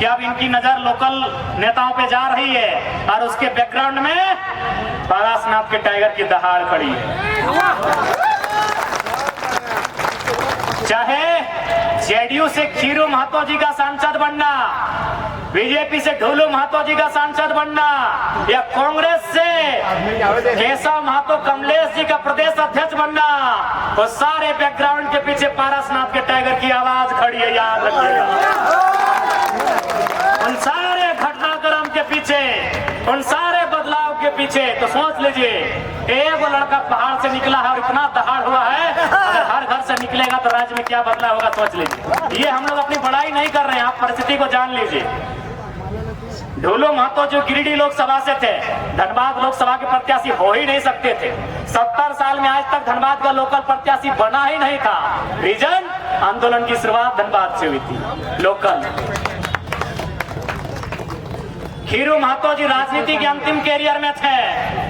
कि अब इनकी नजर लोकल नेताओं पे जा रही है और उसके बैकग्राउंड में पारसनाथ के टाइगर की दहाड़ खड़ी है। चाहे जेडीयू से खीरू महतो जी का सांसद बनना, बीजेपी से ढोलू महतो जी का सांसद बनना, या कांग्रेस से केशव महतो कमलेश जी का प्रदेश अध्यक्ष बनना, तो सारे बैकग्राउंड के पीछे पारसनाथ के टाइगर की आवाज खड़ी है, याद रखिएगा। उन सारे घटनाक्रम के पीछे, उन सारे बदलाव के पीछे तो सोच लीजिए, एक वो लड़का पहाड़ से निकला है और इतना दहाड़ हुआ है, अगर हर घर से निकलेगा तो राज्य में क्या बदलाव होगा सोच लीजिए। ये हम लोग अपनी बड़ाई नहीं कर रहे हैं, आप परिस्थिति को जान लीजिए। ढोलू महतो जो गिरिडीह लोकसभा से थे, धनबाद लोकसभा के प्रत्याशी हो ही नहीं सकते थे। 70 साल में आज तक धनबाद का लोकल प्रत्याशी बना ही नहीं था। रीजन, आंदोलन की शुरुआत धनबाद से हुई थी लोकल। खीरू महतो जी राजनीति के अंतिम कैरियर में थे,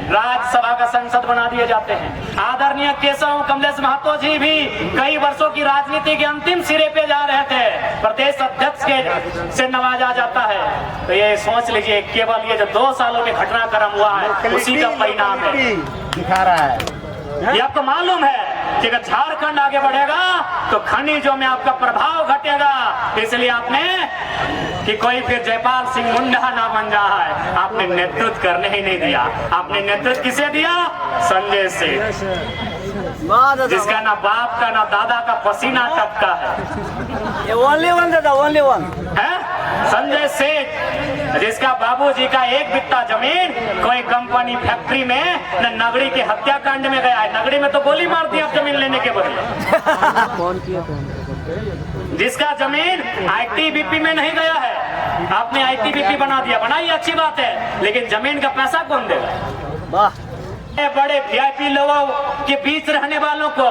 राज्यसभा का सांसद बना दिए जाते हैं। आदरणीय केशव कमलेश महतो जी भी कई वर्षों की राजनीति के अंतिम सिरे पे जा रहे थे, प्रदेश अध्यक्ष के से नवाजा जाता है। तो ये सोच लीजिए, केवल ये जो 2 सालों में घटनाक्रम हुआ है उसी का परिणाम है, दिखा रहा है। ये आपको मालूम है कि अगर झारखंड आगे बढ़ेगा तो खनिजों में आपका प्रभाव घटेगा। इसलिए आपने कि कोई फिर जयपाल सिंह मुंडा ना बन रहा है, आपने नेतृत्व करने ही नहीं दिया। आपने नेतृत्व किसे दिया? संजय सेठ, जिसका ना बाप का ना दादा का पसीना टपका है। ओनली वन दादा, ओनली वन है संजय सेठ, जिसका बाबूजी का 1 बित्ता जमीन कोई कंपनी फैक्ट्री में न नगड़ी के हत्याकांड में गया है। नगड़ी में तो गोली मार दी आप जमीन लेने के बदले। कौन किया? जिसका जमीन आईटीबीपी में नहीं गया है, आपने आईटीबीपी बना दिया। बनाई अच्छी बात है, लेकिन जमीन का पैसा कौन देगा? वाह, बड़े वीआईपी लोगों के बीच रहने वालों को,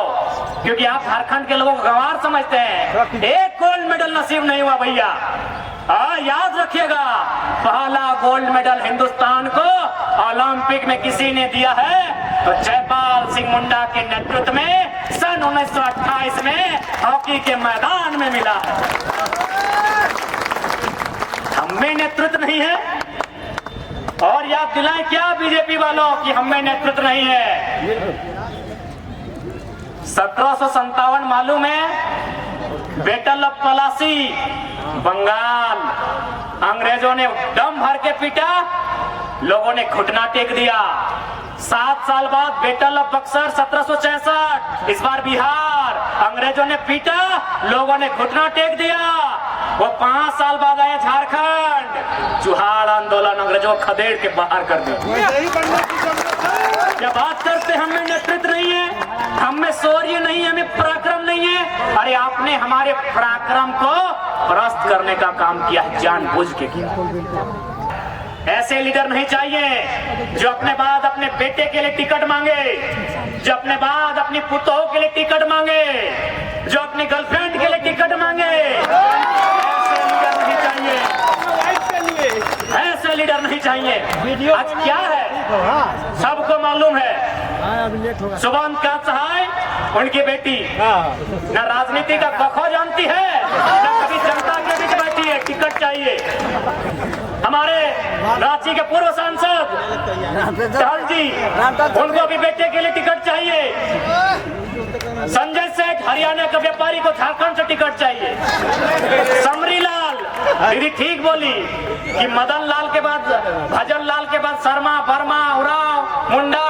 क्योंकि आप झारखंड के लोगों को गंवार समझते हैं, एक गोल्ड मेडल नसीब नहीं हुआ भैया। याद रखिएगा, पहला गोल्ड मेडल हिंदुस्तान को ओलंपिक में किसी ने दिया है तो जयपाल सिंह मुंडा के नेतृत्व में सन 1928 में हॉकी के मैदान में मिला है। हमें नेतृत्व नहीं है, और याद दिलाएं क्या बीजेपी वालों कि हमें नेतृत्व नहीं है। 1757 मालूम है, बैटल ऑफ पलासी, बंगाल। अंग्रेजों ने दम भर के पीटा, लोगों ने घुटना टेक दिया। 7 साल बाद बैटल ऑफ बक्सर 1766, इस बार बिहार। अंग्रेजों ने पीटा, लोगों ने घुटना टेक दिया। वो 5 साल बाद आए झारखंड, चुहाड़ आंदोलन, अंग्रेजों खदेड़ के बाहर कर दिया। क्या बात करते, हमें नेतृत्व नहीं है, हमें शौर्य नहीं है, हमें पराक्रम नहीं है। अरे आपने हमारे पराक्रम को परास्त करने का काम किया है, जानबूझ के किया। ऐसे लीडर नहीं चाहिए जो अपने बाद अपने बेटे के लिए टिकट मांगे, जो अपने बाद अपनी पुतों के लिए टिकट मांगे, जो अपनी गर्लफ्रेंड के लिए टिकट मांगे। ऐसे लीडर नहीं चाहिए, ऐसे लीडर नहीं चाहिए। आज क्या है सबको मालूम है, सुबंत का सहाय उनकी बेटी न राजनीति का कखो जानती है, न कभी जनता के बीच बैठी है। टिकट चाहिए। हमारे रांची के पूर्व सांसद चहल जी, उनको भी बेटे के लिए टिकट चाहिए। संजय सेठ, हरियाणा के व्यापारी को झारखंड से टिकट चाहिए। समरी लाल दीदी ठीक बोली कि मदन लाल के बाद, भजन लाल के बाद शर्मा, वर्मा, उराव, मुंडा,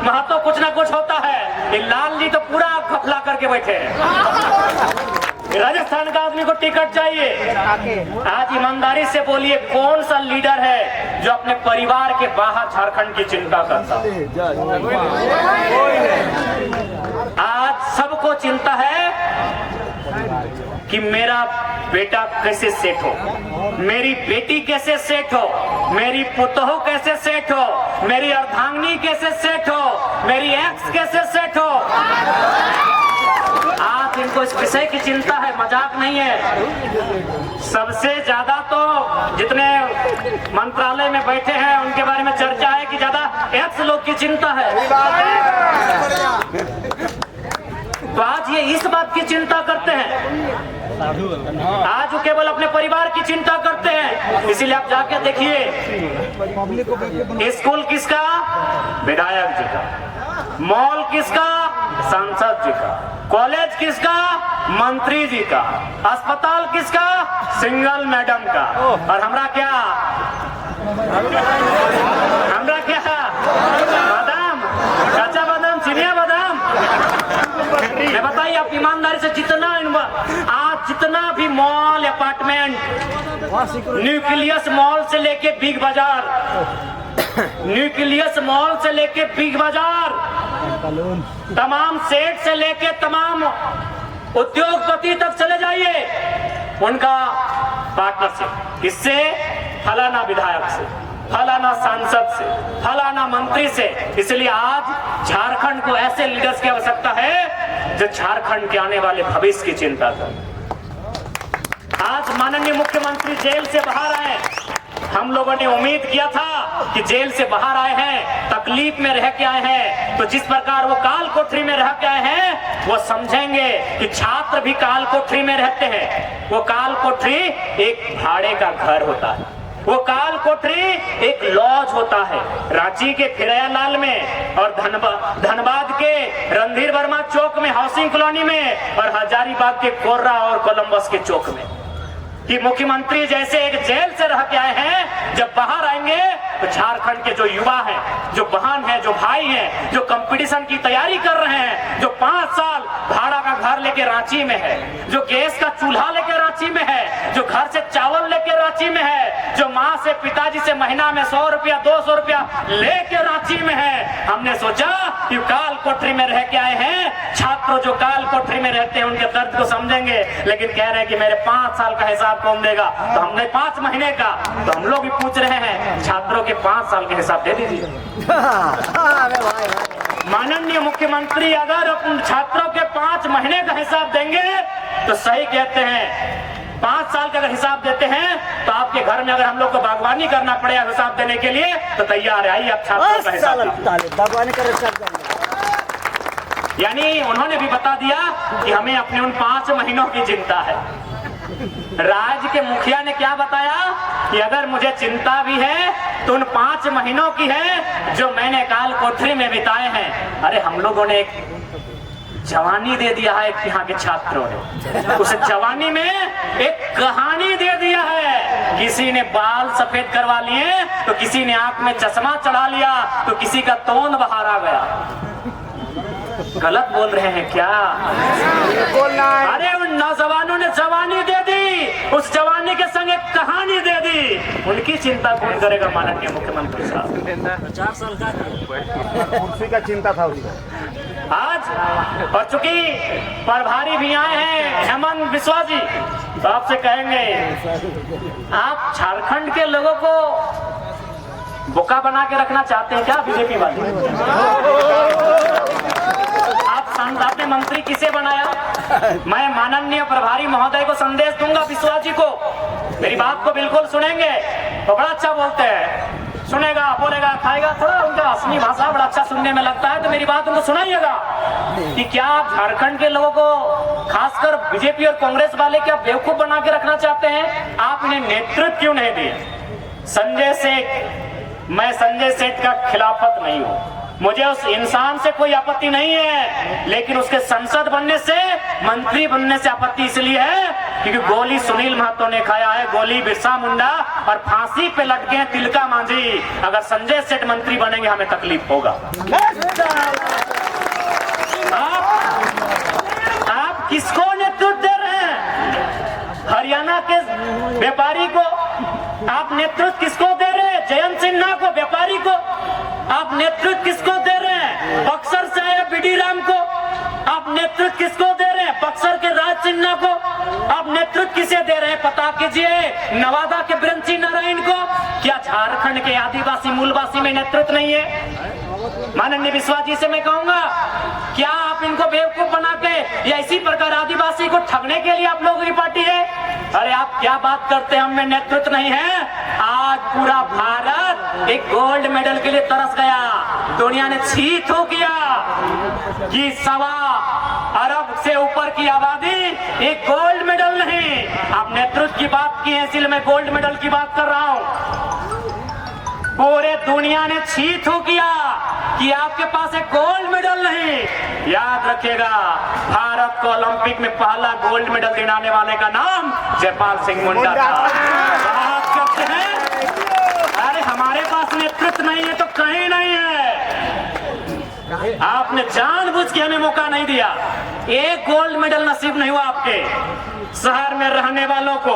महतो कुछ ना कुछ होता है। ये लाल जी तो पूरा खफला करके बैठे हैं। राजस्थान का आदमी को टिकट चाहिए। आज ईमानदारी से बोलिए, कौन सा लीडर है जो अपने परिवार के बाहर झारखंड की चिंता करता? आज सबको चिंता है कि मेरा बेटा कैसे सेट हो, मेरी बेटी कैसे सेट हो, मेरी पुतोह कैसे सेट हो, मेरी अर्धांगिनी कैसे सेट हो, मेरी एक्स कैसे सेट हो। आज इनको इस विषय की चिंता है, मजाक नहीं है। सबसे ज्यादा तो जितने मंत्रालय में बैठे हैं उनके बारे में चर्चा है कि ज्यादा एक्स लोग की चिंता है। तो आज ये इस बात की चिंता करते हैं आज वो केवल अपने परिवार की चिंता करते हैं। इसीलिए आप जाके देखिए, स्कूल किसका? विधायक जी का। मॉल किसका? सांसद जी का। कॉलेज किसका? मंत्री जी का। अस्पताल किसका? सिंगल मैडम का। और हमरा क्या? बादाम, कच्चा बादाम, चिनिया बादाम। मैं बताइए, आप ईमानदारी से आज जितना भी मॉल, अपार्टमेंट, न्यूक्लियस मॉल से लेके बिग बाजार, न्यूक्लियस मॉल से लेके बिग बाजार, तमाम सेठ से लेके तमाम उद्योगपति तक चले जाइए, उनका पार्टनरशिप किससे? फलाना विधायक से, फलाना सांसद से, फलाना मंत्री से। इसलिए आज झारखंड को ऐसे लीडर्स की आवश्यकता है जो झारखंड के आने वाले भविष्य की चिंता करें। आज माननीय मुख्यमंत्री जेल से बाहर आए। हम लोगों ने उम्मीद किया था कि जेल से बाहर आए हैं, तकलीफ में रह के आए हैं, तो जिस प्रकार वो काल कोठरी में रह के आए हैं, वो समझेंगे कि छात्र भी काल कोठरी में रहते हैं। वो काल कोठरी एक भाड़े का घर होता है, वो काल कोठरी एक लॉज होता है। रांची के फिरयालाल में और धनबाद के रणधीर वर्मा चौक में, हाउसिंग कॉलोनी में, और हजारीबाग के कोर्रा और कोलंबस के चौक में। कि मुख्यमंत्री जैसे एक जेल से रह के आए हैं, जब बाहर आएंगे तो झारखंड के जो युवा हैं, जो बहन हैं, जो भाई हैं, जो कंपटीशन की तैयारी कर रहे हैं, जो 5 साल भाड़ा का घर लेके रांची में है, जो गैस का चूल्हा लेके रांची में है, जो घर से चावल लेके रांची में है, जो माँ से पिताजी से महीना में 100 रुपया 200 रुपया लेके रांची में है, हमने सोचा कि काल कोठरी में रह के आए हैं, छात्र जो काल कोठरी में रहते हैं उनके दर्द को समझेंगे। लेकिन कह रहे हैं कि मेरे 5 साल का हिसाब कौन देगा? तो हमने 5 महीने का, तो हम लोग भी पूछ रहे हैं, छात्रों के 5 साल के हिसाब दे दीजिए। माननीय मुख्यमंत्री अगर अपने छात्रों के 5 महीने का हिसाब देंगे तो सही कहते हैं। 5 साल का अगर हिसाब देते हैं तो आपके घर में अगर हम लोग को बागवानी करना पड़ेगा हिसाब देने के लिए तो तैयार है। आइए आप छात्रों का हिसाब बागवानी कर। यानी उन्होंने भी बता दिया कि हमें अपने उन 5 महीनों की चिंता है। राज्य के मुखिया ने क्या बताया कि अगर मुझे चिंता भी है तो उन 5 महीनों की है जो मैंने काल कोठरी में बिताए हैं। अरे हम लोगों ने एक जवानी दे दिया है यहाँ के छात्रों ने, उस जवानी में एक कहानी दे दिया है। किसी ने बाल सफेद करवा लिए तो किसी ने आंख में चश्मा चढ़ा लिया तो किसी का तोंद बाहर आ गया। गलत बोल रहे हैं क्या? बोलना है। अरे उन नौजवानों ने जवानी दे दी, उस जवानी के संग एक कहानी दे दी। उनकी चिंता कौन करेगा? माननीय मुख्यमंत्री साहब। 4 साल का कुर्सी का चिंता था उसको आज। और चूंकि प्रभारी भी आए हैं हेमंत बिस्वा जी, तो आपसे कहेंगे, आप झारखंड के लोगों को बोका बना के रखना चाहते हैं क्या बीजेपी वाले? आपने मंत्री किसे बनाया? मैं माननीय प्रभारी महोदय को संदेश दूंगा, विश्वास जी को। मेरी बात को बिल्कुल सुनेंगे तो बड़ा अच्छा बोलते हैं, सुनेगा, बोलेगा, खाएगा, थोड़ा उनका असली भाषा बड़ा अच्छा सुनने में लगता है, तो मेरी बात उनको सुनाइएगा कि क्या आप झारखंड के लोगों को, खासकर बीजेपी और कांग्रेस वाले, क्या बेवकूफ बना के रखना चाहते हैं? आप इन्हें नेतृत्व क्यों नहीं दिए? संजय सेठ, मैं संजय सेठ का खिलाफत नहीं हूँ, मुझे उस इंसान से कोई आपत्ति नहीं है, लेकिन उसके संसद बनने से, मंत्री बनने से आपत्ति इसलिए है क्योंकि गोली सुनील महतो ने खाया है, गोली बिरसा मुंडा, और फांसी पे लटके हैं तिलका मांझी। अगर संजय सेठ मंत्री बनेंगे हमें तकलीफ होगा। आप किसको नेतृत्व दे रहे हैं? हरियाणा के व्यापारी को आप नेतृत्व किसको दे रहे हैं? जयंत सिन्हा को, व्यापारी को आप नेतृत्व किसको दे रहे हैं? बक्सर से आए बीडी राम को आप नेतृत्व किसको दे रहे हैं? बक्सर के राज सिन्हा को आप नेतृत्व किसे दे रहे हैं? पता कीजिए। नवादा के ब्रंची नारायण को। क्या झारखंड के आदिवासी मूलवासी में नेतृत्व नहीं है? माननीय विश्वास जी से मैं कहूंगा, क्या आप इनको बेवकूफ बना के या इसी प्रकार आदिवासी को ठगने के लिए आप लोगों की पार्टी है? अरे आप क्या बात करते हैं, हमें नेतृत्व नहीं है। आज पूरा भारत एक गोल्ड मेडल के लिए तरस गया। दुनिया ने छी थू किया कि 1.25 अरब से ऊपर की आबादी, एक गोल्ड मेडल नहीं। आप नेतृत्व की बात की है, इसलिए मैं गोल्ड मेडल की बात कर रहा हूं। पूरे दुनिया ने छी थू किया कि आपके पास एक गोल्ड मेडल नहीं। याद रखिएगा, भारत को ओलंपिक में पहला गोल्ड मेडल दिलाने वाले का नाम जयपाल सिंह मुंडा था। बात करते हैं, अरे हमारे पास नेतृत्व नहीं है तो कहीं नहीं है। आपने जानबूझ के हमें मौका नहीं दिया। एक गोल्ड मेडल नसीब नहीं हुआ आपके शहर में रहने वालों को।